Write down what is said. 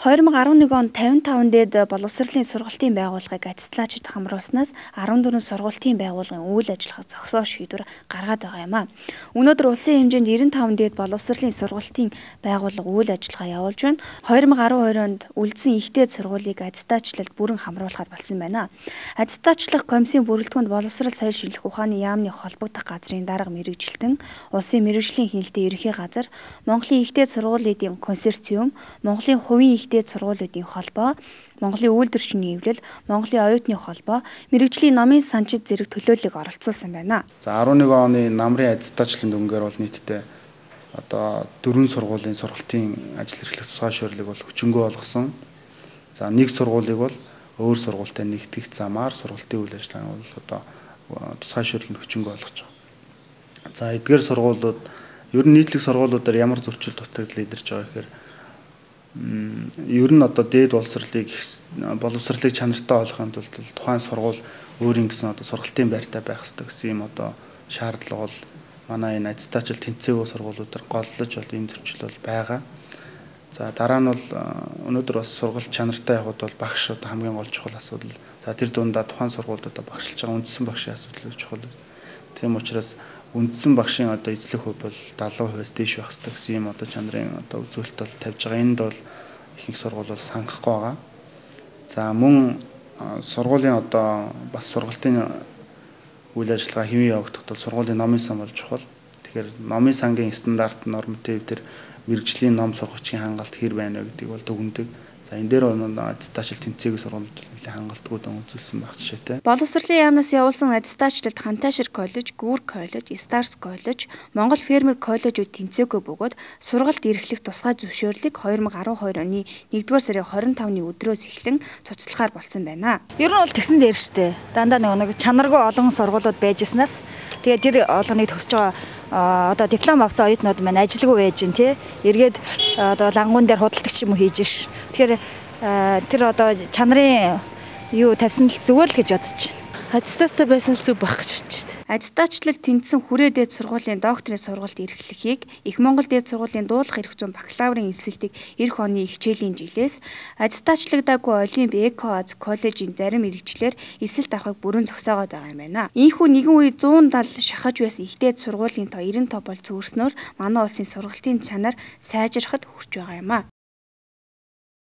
2011 онд 55 дээд боловсролын сургалтын байгууллагыг аттестатчид хамруулснаас 14 сургалтын байгууллагын үйл ажиллагаа зогсоо шийдвэр гаргаад байгаа юм а. Өнөөдөр улсын хэмжээнд 95 дээд боловсролын сургалтын байгууллага үйл ажиллагаа явуулж байна. 2012 онд үлдсэн их дээд сургуулийг аттестатчлалд бүрэн хамруулахар болсон байна. Аттестатчлах комиссийн бүрэлдэхүүнд боловсрол соёл шинжилх ухааны яамны холбогдох газрын дарга мэргэжилтэн, улсын мэргэжлийн хяналтын ерөнхий газар, Монголын их дээд сургуулиудын консорциум, Монголын хувийн их дээд сургуулиудын холбоо, Монголын үйлдвэрчний эвлэл, Монголын оюутны холбоо, мэргэжлийн номын санчид зэрэг төлөөллөг оролцуулсан байна. За 11 оны намрын аттестатчлалын дүнгээр бол нийтдээ одоо 4 сургуулийн сургалтын ажил эрхлэх тусгай шуурлыг бол хүчингү болгосон. За нэг сургуулийг бол өөр сургуультай нэгтгэх замаар сургалтын үйл ажиллагааг бол одоо тусгай шуурланд хүчингү болгож байгаа. За эдгээр сургуулиуд ер нь нийтлэг сургуулиудаар ямар зөрчил дутагдал илэрч байгаа гэхээр ер нь одоо дээд боловсролыг чанартай болгохын тулд тухайн сургууль өөрийн гэсэн одоо сургалтын байртай байх ёстой гэсэн юм одоо шаардлага бол манай энэ аттестатчил тэнцээгүй сургуулиудаар голлож бол энэ зөрчил бол байгаа. За дараа нь бол өнөөдөр бас сургалт чанартай явахд бол багш одоо хамгийн гол чухал асуудал. За тэр дундаа тухайн сургуулиудад багшилж байгаа үндсэн багшийн асуудал чухал. Тийм учраас үндсэн багшийн одоо эзлэх хувь бол 70%-аас дээш байх ёстой гэсэн юм одоо чанарын одоо үзүүлэлт бол тавьж байгаа. Энд бол ихэнх сургууль бол санхахгүй байгаа. За мөн сургуулийн одоо бас сургалтын үйл ажиллагаа хэвэн явагдахад бол сургуулийн номын сан бол чухал. Тэгэхээр номын сангийн стандарт норматив төр мэргэжлийн ном сургагчийн хангалт хэр байна вэ гэдгийг бол дүгнэдэг. За энэ дээр аттестатчил тэнцээгүй сургуулиуд нэлээд хангалтгүй дан үзүүлсэн байх жишээтэй. Боловсролын яамнаас явуулсан аттестатчлалд Хантайшир коллеж, Гүүр коллеж, Старс коллеж, Монгол фермер коллежууд тэнцээгүй бөгөөд сургалт эрхлэх тусгай зөвшөөрлийг 2012 оны 1-р сарын 25-ны өдрөөс эхлэн цуцлахаар болсон байна. Ер нь бол тэгсэн дээр штэ. Дандаа нэг чанаргүй олон сургуулиуд байжснаас тэгээд тэр олгоныг төгсөж байгаа одоо диплом авсан оюутнууд маань ажилгүй байж гин тий. Эргээд одоо лангуун дээр худалдагч юм хийж ш. Тэгэхээр тэр одоо чанарын юу тавьсан л зүгээр л гэж бодож байна. Аттестаттай байсан л зүг байх гэж бодож байна. Аттестатчлалд тэнцсэн хүрээ дээд сургуулийн докторийн сургалт эрхлэхийг Их Монгол дээд сургуулийн дуулах эрх зүйн бакалаврын эсэлтийг эх оны хичээлийн жилээс аттестатчлагдаагүй Олимп Эко-Аз коллежийн зарим мэргэжлэр эсэлт авахыг бүрэн зогсоогоод байгаа юм байна. Ийхүү нэгэн үе 170 шахаж байсан их дээд сургуулийн тоо 95 бол цөөрснөөр манай улсын сургалтын чанар сайжрахад хүрч байгаа юм а.